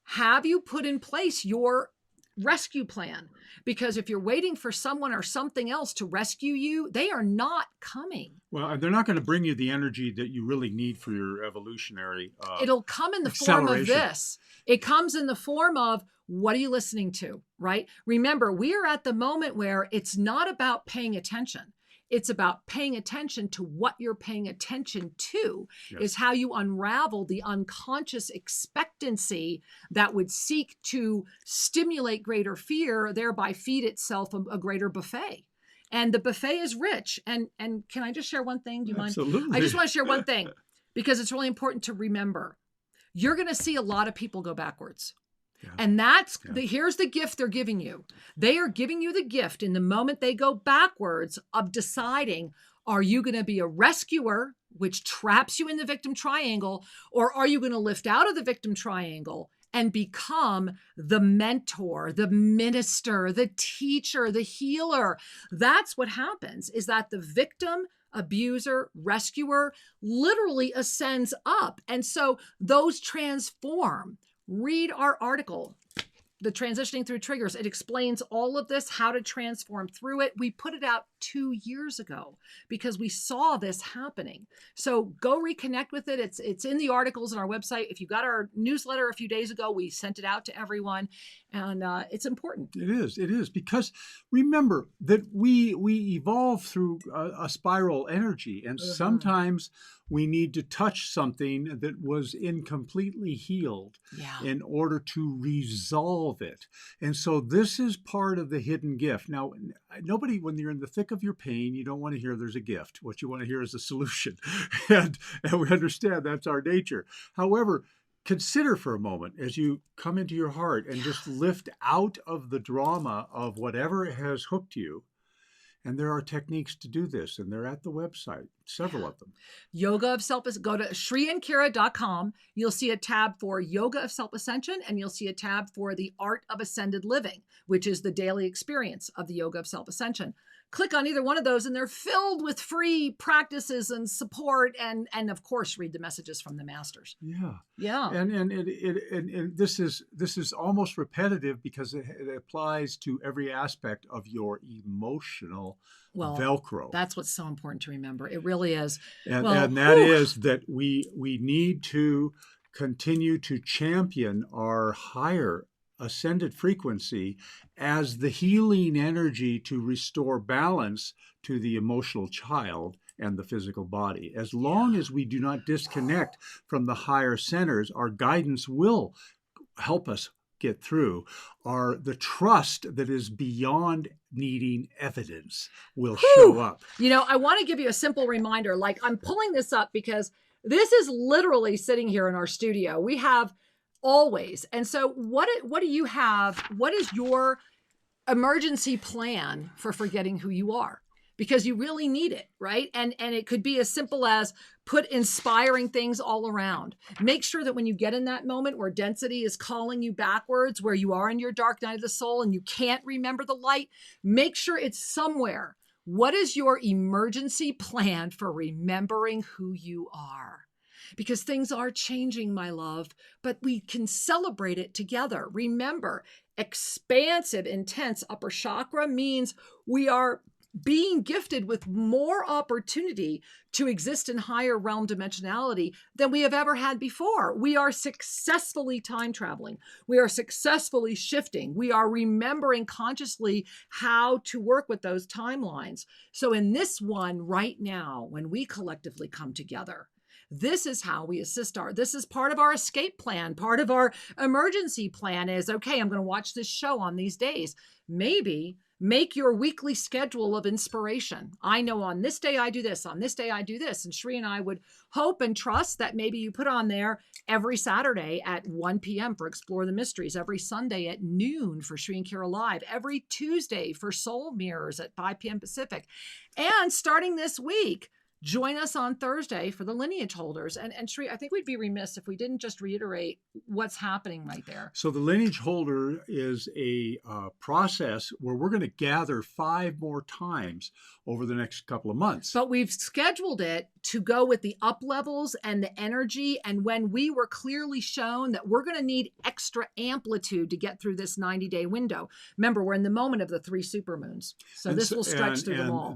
have you put in place your rescue plan? Because if you're waiting for someone or something else to rescue you, they are not coming. Well, they're not going to bring you the energy that you really need for your evolutionary It'll come in the form of this. It comes in the form of, what are you listening to, right? Remember, we are at the moment where it's not about paying attention. It's about paying attention to what you're paying attention to. Yes. Is how you unravel the unconscious expectancy that would seek to stimulate greater fear, thereby feed itself a greater buffet. And the buffet is rich. And can I just share one thing? Do you mind? Absolutely. I just want to share one thing because it's really important to remember. You're going to see a lot of people go backwards. Yeah. And here's the gift they're giving you. They are giving you the gift in the moment they go backwards of deciding, are you going to be a rescuer, which traps you in the victim triangle, or are you going to lift out of the victim triangle and become the mentor, the minister, the teacher, the healer? That's what happens, is that the victim, abuser, rescuer literally ascends up. And so those transform. Read our article, The Transitioning Through Triggers. It explains all of this, how to transform through it. We put it out 2 years ago because we saw this happening. So go reconnect with it. It's in the articles on our website. If you got our newsletter a few days ago, we sent it out to everyone, and it's important. It is because remember that we evolve through a spiral energy, and sometimes we need to touch something that was incompletely healed in order to resolve it. And so this is part of the hidden gift. Now, nobody, when you're in the thick of your pain, you don't want to hear there's a gift. What you want to hear is a solution. and we understand that's our nature. However, consider for a moment as you come into your heart and just lift out of the drama of whatever has hooked you. And there are techniques to do this, and they're at the website, several of them. Yoga of Self, go to shriandkira.com. You'll see a tab for Yoga of Self-Ascension, and you'll see a tab for the Art of Ascended Living, which is the daily experience of the Yoga of Self-Ascension. click on either one of those, and they're filled with free practices and support, and of course, read the messages from the masters. Yeah. And this is almost repetitive because it applies to every aspect of your emotional Velcro. That's what's so important to remember. It really is. And that is that we need to continue to champion our higher ascended frequency as the healing energy to restore balance to the emotional child and the physical body. As long as we do not disconnect from the higher centers, our guidance will help us get through. The trust that is beyond needing evidence will show up. I want to give you a simple reminder. Like, I'm pulling this up because this is literally sitting here in our studio. We have always. And so what do you have? What is your emergency plan for forgetting who you are? Because you really need it, right? And it could be as simple as put inspiring things all around. Make sure that when you get in that moment where density is calling you backwards, where you are in your dark night of the soul and you can't remember the light, make sure it's somewhere. What is your emergency plan for remembering who you are? Because things are changing, my love, but we can celebrate it together. Remember, expansive, intense upper chakra means we are being gifted with more opportunity to exist in higher realm dimensionality than we have ever had before. We are successfully time traveling. We are successfully shifting. We are remembering consciously how to work with those timelines. So in this one right now, when we collectively come together, this is how we assist this is part of our escape plan. Part of our emergency plan is, okay, I'm going to watch this show on these days. Maybe make your weekly schedule of inspiration. I know on this day I do this, on this day I do this. And Sri and I would hope and trust that maybe you put on there every Saturday at 1 p.m. for Explore the Mysteries, every Sunday at noon for Sri and Kira Live, every Tuesday for Soul Mirrors at 5 p.m. Pacific. And starting this week, join us on Thursday for the lineage holders. And Sri, I think we'd be remiss if we didn't just reiterate what's happening right there. So the lineage holder is a process where we're going to gather 5 more times over the next couple of months. But we've scheduled it to go with the up levels and the energy. And when we were clearly shown that we're going to need extra amplitude to get through this 90-day window. Remember, we're in the moment of the 3 supermoons. So this will stretch through them all.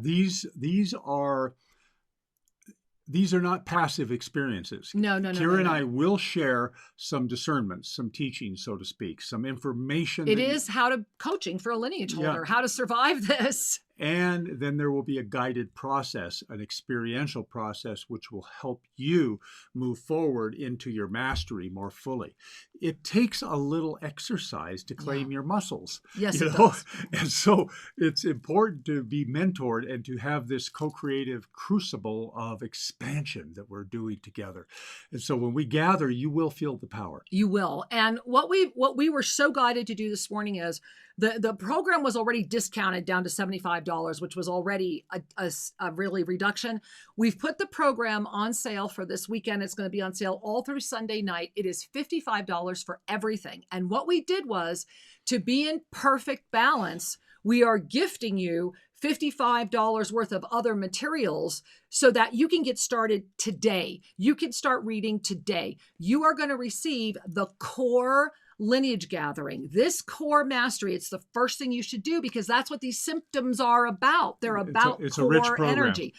These are not passive experiences. No. Kira and I will share some discernments, some teachings, so to speak, some information. It is how to coaching for a lineage holder, how to survive this. And then there will be a guided process, an experiential process, which will help you move forward into your mastery more fully. It takes a little exercise to claim your muscles. Yes, it does. And so it's important to be mentored and to have this co-creative crucible of expansion that we're doing together. And so when we gather, you will feel the power. You will. And what we were so guided to do this morning is the program was already discounted down to $75, which was already a really reduction. We've put the program on sale for this weekend. It's going to be on sale all through Sunday night. It is $55 for everything. And what we did was, to be in perfect balance, we are gifting you $55 worth of other materials so that you can get started today. You can start reading today. You are going to receive the core lineage gathering, this core mastery. It's the first thing you should do because that's what these symptoms are about. They're about it's a rich program. Energy.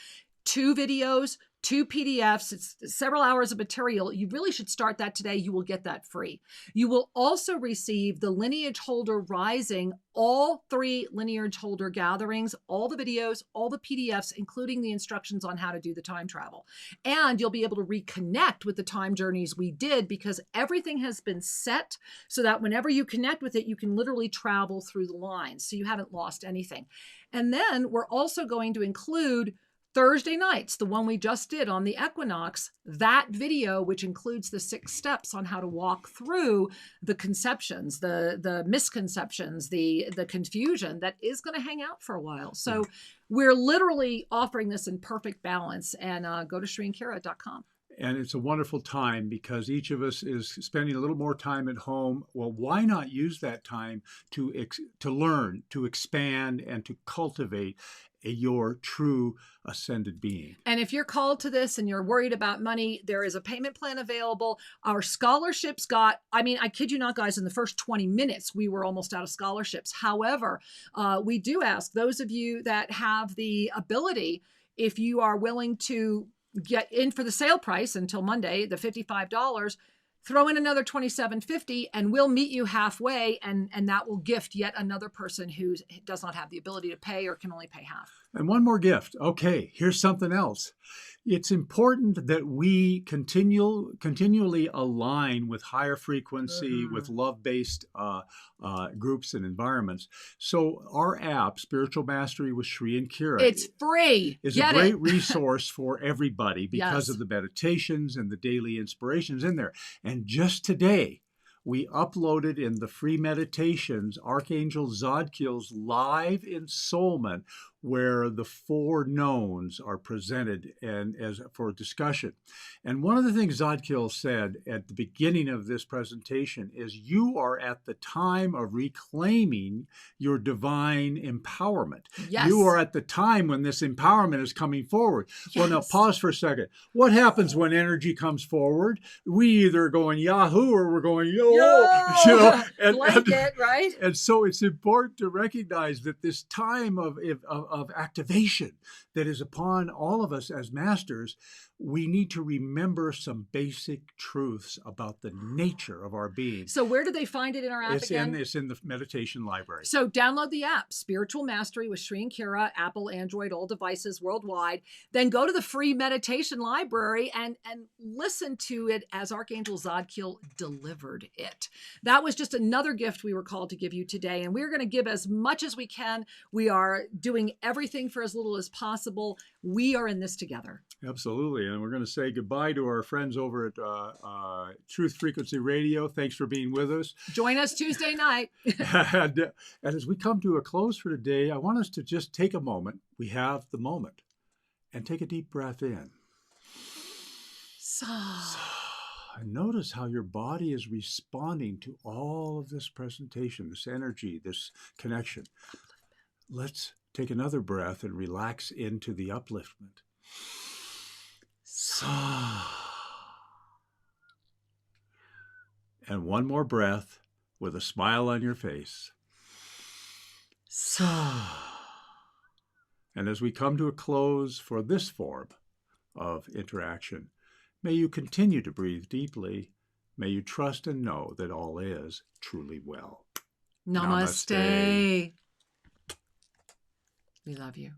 2 videos, 2 PDFs, it's several hours of material. You really should start that today. You will get that free. You will also receive the Lineage Holder Rising, all 3 lineage holder gatherings, all the videos, all the PDFs, including the instructions on how to do the time travel. And you'll be able to reconnect with the time journeys we did because everything has been set so that whenever you connect with it, you can literally travel through the lines. So you haven't lost anything. And then we're also going to include Thursday nights, the one we just did on the equinox, that video, which includes the 6 steps on how to walk through the conceptions, the misconceptions, the confusion that is going to hang out for a while. So we're literally offering this in perfect balance. And go to SriandKira.com. And it's a wonderful time because each of us is spending a little more time at home. Well, why not use that time to learn, to expand, and to cultivate your true ascended being. And if you're called to this and you're worried about money, there is a payment plan available. Our scholarships I kid you not, guys, in the first 20 minutes, we were almost out of scholarships. However, we do ask those of you that have the ability, if you are willing to get in for the sale price until Monday, the $55, throw in another $27.50 and we'll meet you halfway, and that will gift yet another person who does not have the ability to pay or can only pay half. And one more gift. Okay, here's something else. It's important that we continually align with higher frequency, with love-based groups and environments. So our app, Spiritual Mastery with Shri and Kira, it's free. Is Get a great it. resource for everybody because Yes. of the meditations and the daily inspirations in there. And just today, we uploaded in the free meditations Archangel Zadkiel's live ensoulment, where the 4 knowns are presented and as for discussion. And one of the things Zadkiel said at the beginning of this presentation is you are at the time of reclaiming your divine empowerment. Yes. You are at the time when this empowerment is coming forward. Yes. Well, now pause for a second. What happens when energy comes forward? We either going Yahoo or we're going yo. You know, Blanket, right? And so it's important to recognize that this time of activation that is upon all of us as masters, we need to remember some basic truths about the nature of our being. So where do they find it in our app again? It's in the meditation library. So download the app, Spiritual Mastery with Shri and Kira, Apple, Android, all devices worldwide. Then go to the free meditation library and listen to it as Archangel Zadkiel delivered it. That was just another gift we were called to give you today. And we're going to give as much as we can. We are doing everything for as little as possible. We are in this together. Absolutely. And we're going to say goodbye to our friends over at Truth Frequency Radio. Thanks for being with us. Join us Tuesday night. and as we come to a close for today, I want us to just take a moment. We have the moment. And take a deep breath in. And notice how your body is responding to all of this presentation, this energy, this connection. Let's take another breath and relax into the upliftment. And one more breath with a smile on your face. And as we come to a close for this form of interaction, may you continue to breathe deeply. May you trust and know that all is truly well. Namaste. We love you.